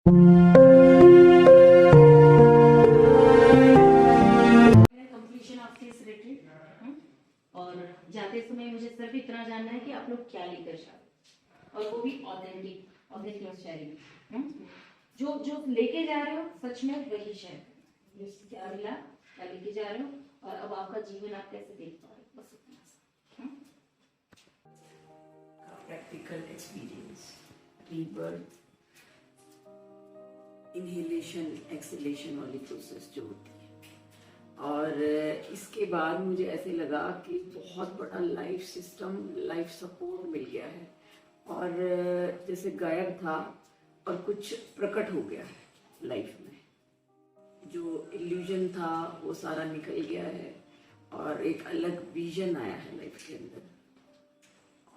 Completion of this retreat. और जाते समय मुझे सिर्फ इतना जानना है कि आप लोग क्या लेकर जाओ, और वो भी ऑथेंटिक शेयरिंग। जो जो लेके जा रहे हो सच में वही शेयर, क्या मिला, क्या लेके जा रहे हो, और अब आपका जीवन आप कैसे देख पा रहे हो, बस इतना सा। Practical experience, rebirth, inhalation exhalation वाली प्रोसेस जो होती है। और इसके बाद मुझे ऐसे लगा कि बहुत बड़ा लाइफ सिस्टम, लाइफ सपोर्ट मिल गया है, और जैसे गायब था और कुछ प्रकट हो गया है लाइफ में। जो इल्यूजन था वो सारा निकल गया है, और एक अलग विजन आया है लाइफ के अंदर।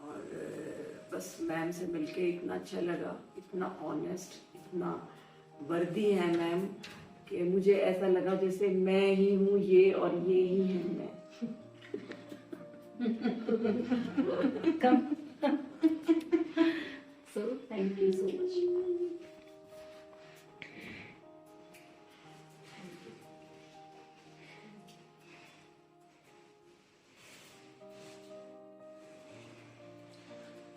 और बस मैम से मिलके इतना अच्छा लगा, इतना ऑनेस्ट, इतना वर्दी है मैम, कि मुझे ऐसा लगा जैसे मैं ही हूँ ये और ये ही है मैं। So thank you so much.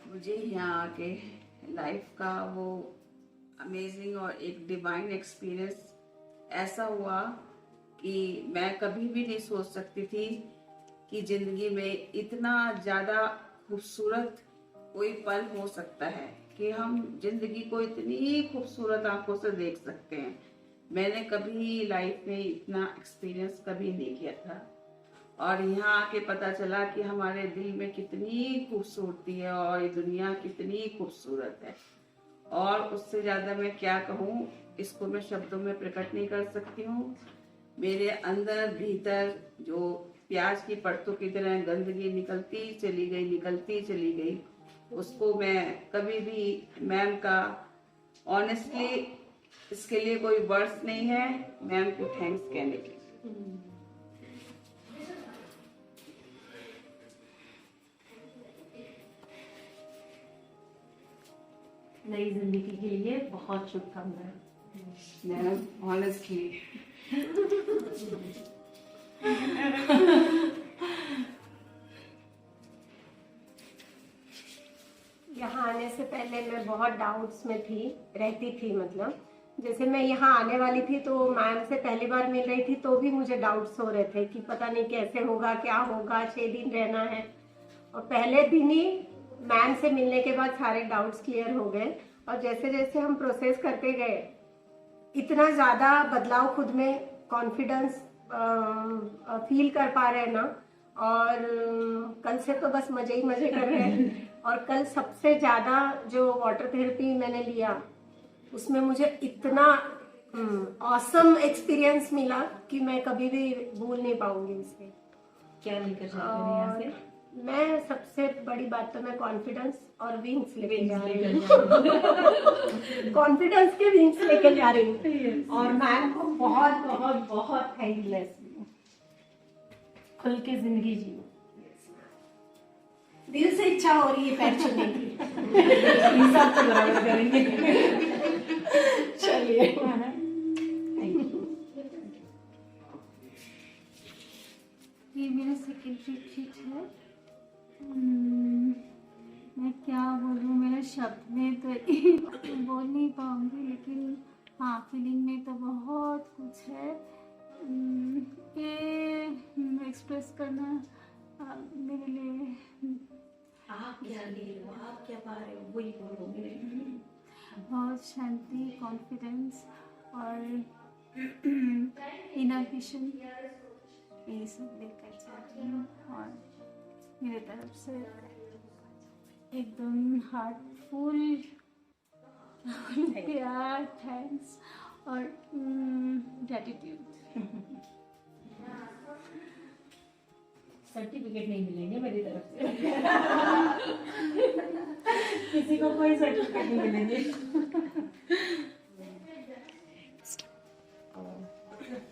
मुझे यहाँ आके लाइफ का वो अमेजिंग और एक डिवाइन एक्सपीरियंस ऐसा हुआ कि मैं कभी भी नहीं सोच सकती थी कि जिंदगी में इतना ज़्यादा खूबसूरत कोई पल हो सकता है, कि हम जिंदगी को इतनी खूबसूरत आंखों से देख सकते हैं। मैंने कभी लाइफ में इतना एक्सपीरियंस कभी नहीं किया था, और यहाँ आके पता चला कि हमारे दिल में कितनी खूबसूरती है और ये दुनिया कितनी खूबसूरत है। और उससे ज़्यादा मैं क्या कहूँ, इसको मैं शब्दों में प्रकट नहीं कर सकती हूँ। मेरे अंदर भीतर जो प्याज की परतों की तरह गंदगी निकलती चली गई, उसको मैं कभी भी मैम का ऑनेस्टली इसके लिए कोई वर्ड्स नहीं है मैम को थैंक्स कहने के। नई जिंदगी के लिए बहुत शुभकामनाएं मैम, ऑनेस्टली यहाँ आने से पहले मैं बहुत डाउट्स में रहती थी। मतलब जैसे मैं यहाँ आने वाली थी तो मैम से पहली बार मिल रही थी तो भी मुझे डाउट्स हो रहे थे कि पता नहीं कैसे होगा, क्या होगा, 6 दिन रहना है। और पहले दिन ही मैम से मिलने के बाद सारे डाउट्स क्लियर हो गए, और जैसे जैसे हम प्रोसेस करते गए इतना ज़्यादा बदलाव खुद में, कॉन्फिडेंस फील कर पा रहे हैं ना। और कल से तो बस मजे ही मजे कर रहे हैं। और कल सबसे ज़्यादा जो वाटर थेरेपी मैंने लिया उसमें मुझे इतना ऑसम एक्सपीरियंस मिला कि मैं कभी भी भूल नहीं पाऊंगी इसे। क्या लेकर जा रहे हो यहाँ से? मैं सबसे बड़ी बात तो मैं कॉन्फिडेंस और विंग्स लेके जा रही हूँ। कॉन्फिडेंस के विंग्स लेके जा रही हूँ। और मैम को बहुत बहुत बहुत थैंकलेस हूँ। खुल के जिंदगी जियो। दिल से इच्छा हो रही है पैर छूने की। सब तो बराबर करेंगे। चलिए, ये मेरा सेकेंड रिट्रीट है। मैं क्या बोलूँ, मेरे शब्द में तो बोल नहीं पाऊँगी, लेकिन हाँ फीलिंग में तो बहुत कुछ है। ये एक्सप्रेस करना मेरे लिए आप क्या ले रहे हो, आप क्या पा रहे हो, वही बोलो मेरे। बहुत शांति, कॉन्फिडेंस और इनोवेशन, ये सब लेकर जाती हूँ। और मेरे तरफ से एकदम हार्टफुल प्यार, थैंक्स और ग्रेटिट्यूड। सर्टिफिकेट नहीं मिलेंगे मेरी तरफ से। किसी को कोई सर्टिफिकेट नहीं मिलेंगे।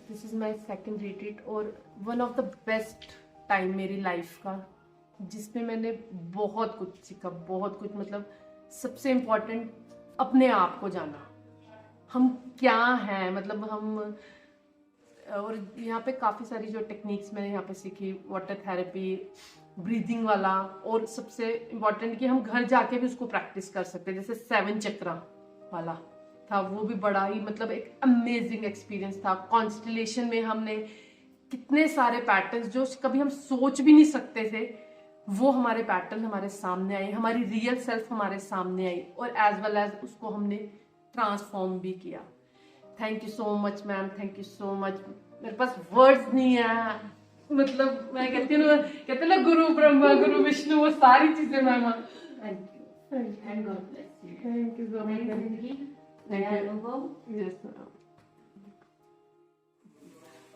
This is my second retreat और one of the best time मेरी लाइफ का, जिसमें मैंने बहुत कुछ सीखा, बहुत कुछ। मतलब सबसे इम्पोर्टेंट अपने आप को जाना, हम क्या हैं, मतलब हम, और यहाँ पे काफ़ी सारी जो टेक्निक्स मैंने यहाँ पे सीखी, वाटर थेरेपी, ब्रीदिंग वाला, और सबसे इम्पोर्टेंट कि हम घर जाके भी उसको प्रैक्टिस कर सकते हैं, जैसे 7 चक्रा वाला था, वो भी बड़ा ही मतलब एक अमेजिंग एक्सपीरियंस था। कॉन्स्टलेशन में हमने कितने सारे पैटर्न्स जो कभी हम सोच भी नहीं सकते थे, वो हमारे पैटर्न हमारे सामने आए, हमारी रियल सेल्फ हमारे सामने आई, और एज वेल एज उसको हमने ट्रांसफॉर्म भी किया। Thank you so much ma'am, thank you so much. मेरे पास वर्ड्स नहीं है, मतलब मैं कहती हूँ, कहते ना गुरु ब्रह्मा गुरु विष्णु, वो सारी चीजें ma'am. Thank you and God bless you. Thank you सो नई मच। जिंदगी, नया अनुभव। यस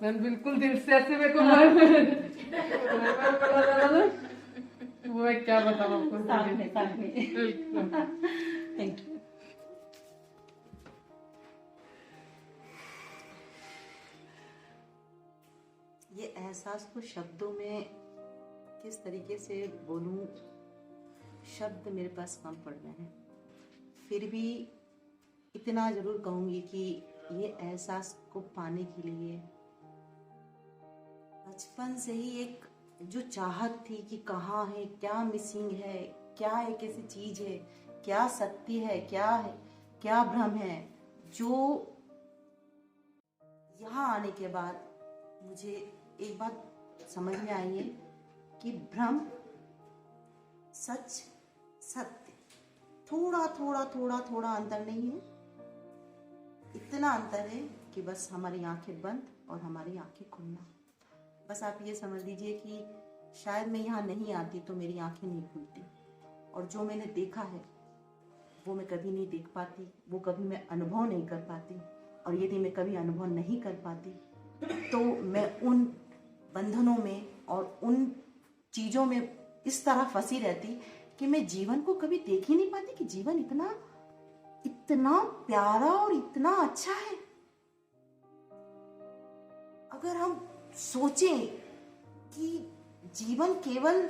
मैम, बिल्कुल दिल से ऐसे मेरे को वो मैं क्या बताऊँ आपको। साथ में बिल्कुल। Thank you. ये एहसास को शब्दों में किस तरीके से बोलूं, शब्द मेरे पास कम पड़ गए हैं। फिर भी इतना जरूर कहूंगी कि ये एहसास को पाने के लिए बचपन से ही एक जो चाहत थी कि कहाँ है, क्या मिसिंग है, क्या एक ऐसी चीज है, क्या सत्य है, क्या भ्रम है, जो यहाँ आने के बाद मुझे एक बात समझ में आई है कि भ्रम, सच, सत्य, थोड़ा थोड़ा थोड़ा थोड़ा अंतर नहीं है, इतना अंतर है कि बस हमारी आंखें बंद और हमारी आंखें खुलना। बस आप ये समझ लीजिए कि शायद मैं यहाँ नहीं आती तो मेरी आंखें नहीं खुलती, और जो मैंने देखा है वो मैं कभी नहीं देख पाती, वो कभी मैं अनुभव नहीं कर पाती, और यदि मैं कभी अनुभव नहीं कर पाती तो मैं उन बंधनों में और उन चीज़ों में इस तरह फंसी रहती कि मैं जीवन को कभी देख ही नहीं पाती कि जीवन इतना इतना प्यारा और इतना अच्छा है। अगर हम सोचें कि जीवन केवल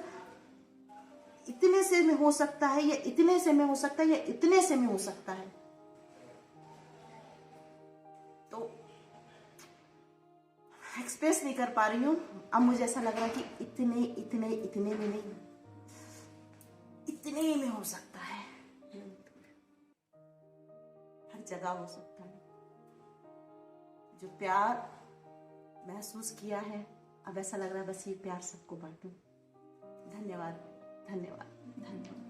इतने से में हो सकता है, या इतने से में हो सकता है, या इतने से में हो सकता है, तो एक्सप्रेस नहीं कर पा रही हूँ। अब मुझे ऐसा लग रहा है कि इतने इतने इतने में नहीं, इतने में हो सकता है, हर जगह हो सकता है। जो प्यार महसूस किया है, अब ऐसा लग रहा है बस ये प्यार सबको बांटूं। धन्यवाद, धन्यवाद, धन्यवाद।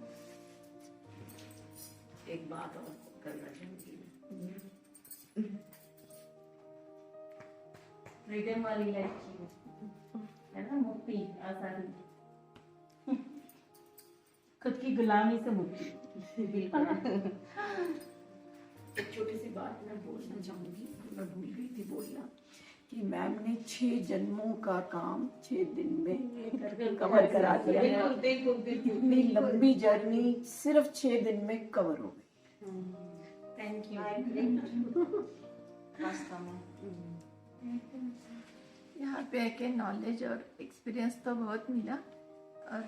एक बात और करना चाहूंगी, फ्रीडम वाली लाइफ है ना, मुक्ति, आजादी, खुद की गुलामी से मुक्ति। बिल्कुल। एक छोटी सी बात मैं बोलना चाहूंगी, मैं भूल गई थी बोलना, कि मैम ने 6 जन्मों का काम 6 दिन में कवर करा दिया है। इतनी लंबी जर्नी सिर्फ 6 दिन में कवर हो गई। Thank you. वास्तव में यहाँ पे आके नॉलेज और एक्सपीरियंस तो बहुत मिला, और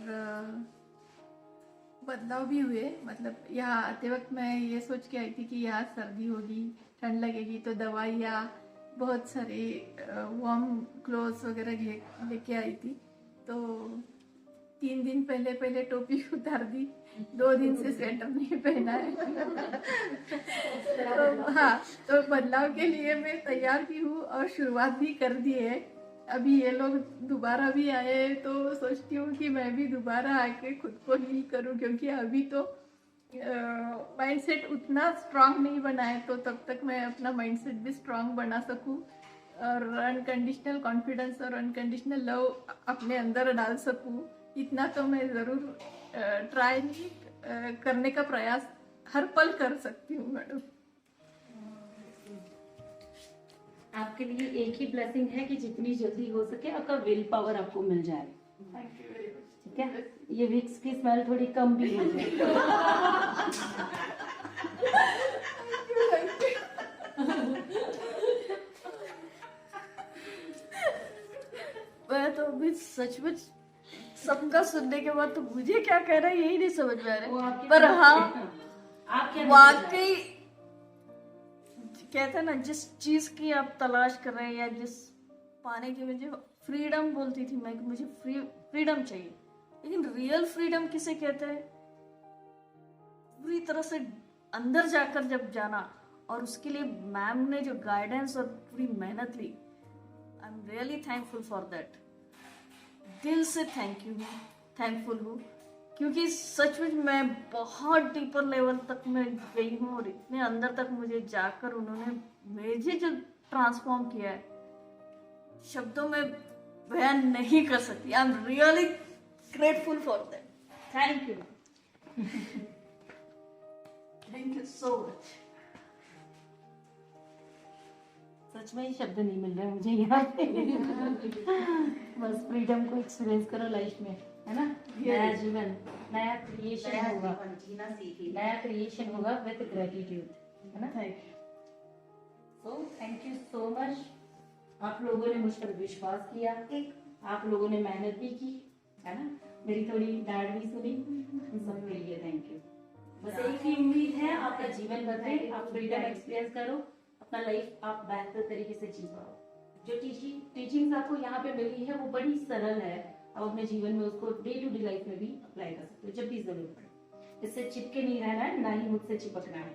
बदलाव भी हुए। मतलब यहाँ आते वक्त मैं ये सोच के आई थी कि यहाँ सर्दी होगी, ठंड लगेगी, तो दवाइयाँ, बहुत सारे वार्म क्लोथ्स वगैरह लेके आई थी। तो 3 दिन पहले टोपी उतार दी, 2 दिन से स्वेटर नहीं पहना है। तो हाँ, तो बदलाव के लिए मैं तैयार भी हूँ और शुरुआत भी कर दी है। अभी ये लोग दोबारा भी आए तो सोचती हूँ कि मैं भी दोबारा आके खुद को हील करूँ, क्योंकि अभी तो माइंडसेट उतना स्ट्रांग नहीं बना है, तो तब तक मैं अपना माइंडसेट भी स्ट्रांग बना सकूं और अनकंडीशनल कॉन्फिडेंस और अनकंडीशनल लव अपने अंदर डाल सकूं, इतना तो मैं ज़रूर ट्राई करने का प्रयास हर पल कर सकती हूँ मैडम। आपके लिए एक ही ब्लेसिंग है कि जितनी जल्दी हो सके आपका विल पावर आपको मिल जाए। ठीक है, ये विक्स की स्मेल थोड़ी कम भी हो जाए। मैं तो अभी सचमुच सबका सुनने के बाद तो मुझे क्या कह रहा है यही नहीं समझ में आ रहा है। पर हाँ, आप क्या वाकई कहते हैं ना, जिस चीज की आप तलाश कर रहे हैं या जिस पाने की, मुझे फ्रीडम बोलती थी मैं कि मुझे फ्रीडम चाहिए, लेकिन रियल फ्रीडम किसे कहते हैं? पूरी तरह से अंदर जाकर जब जाना, और उसके लिए मैम ने जो गाइडेंस और पूरी मेहनत ली, I am really thankful for that. दिल से थैंकफुल हूँ, क्योंकि सचमुच मैं बहुत डीपर लेवल तक मैं गई हूँ, और इतने अंदर तक मुझे जाकर उन्होंने मुझे जो ट्रांसफॉर्म किया है, शब्दों में बयान नहीं कर सकती। I am really grateful for that. Thank you, thank you so much. सच में ही शब्द नहीं मिल रहे मुझे यहाँ पे। बस फ्रीडम को एक्सपीरियंस करो लाइफ में, है ना? नया जीवन, नया क्रिएशन होगा, जीना सीखिए। नया क्रिएशन होगा विद ग्रेटिट्यूड, है ना? So thank you so much. आप लोगों ने मुझ पर विश्वास किया, आप लोगों ने मेहनत भी की, है ना? मेरी थोड़ी डांट भी सुनी, उन सब के लिए थैंक यू। बस एक ही उम्मीद है, आपका जीवन बदले, आप फ्रीडम एक्सपीरियंस करो, अपना लाइफ आप बेहतर तरीके से जी पाओ। जो टीचिंग्स आपको यहाँ पे मिली है वो बड़ी सरल है, आप अपने जीवन में उसको डे टू डे लाइफ में भी अप्लाई कर सकते हो जब भी जरूरत पड़े। इससे चिपके नहीं रहना है, ना ही मुझसे चिपकना है।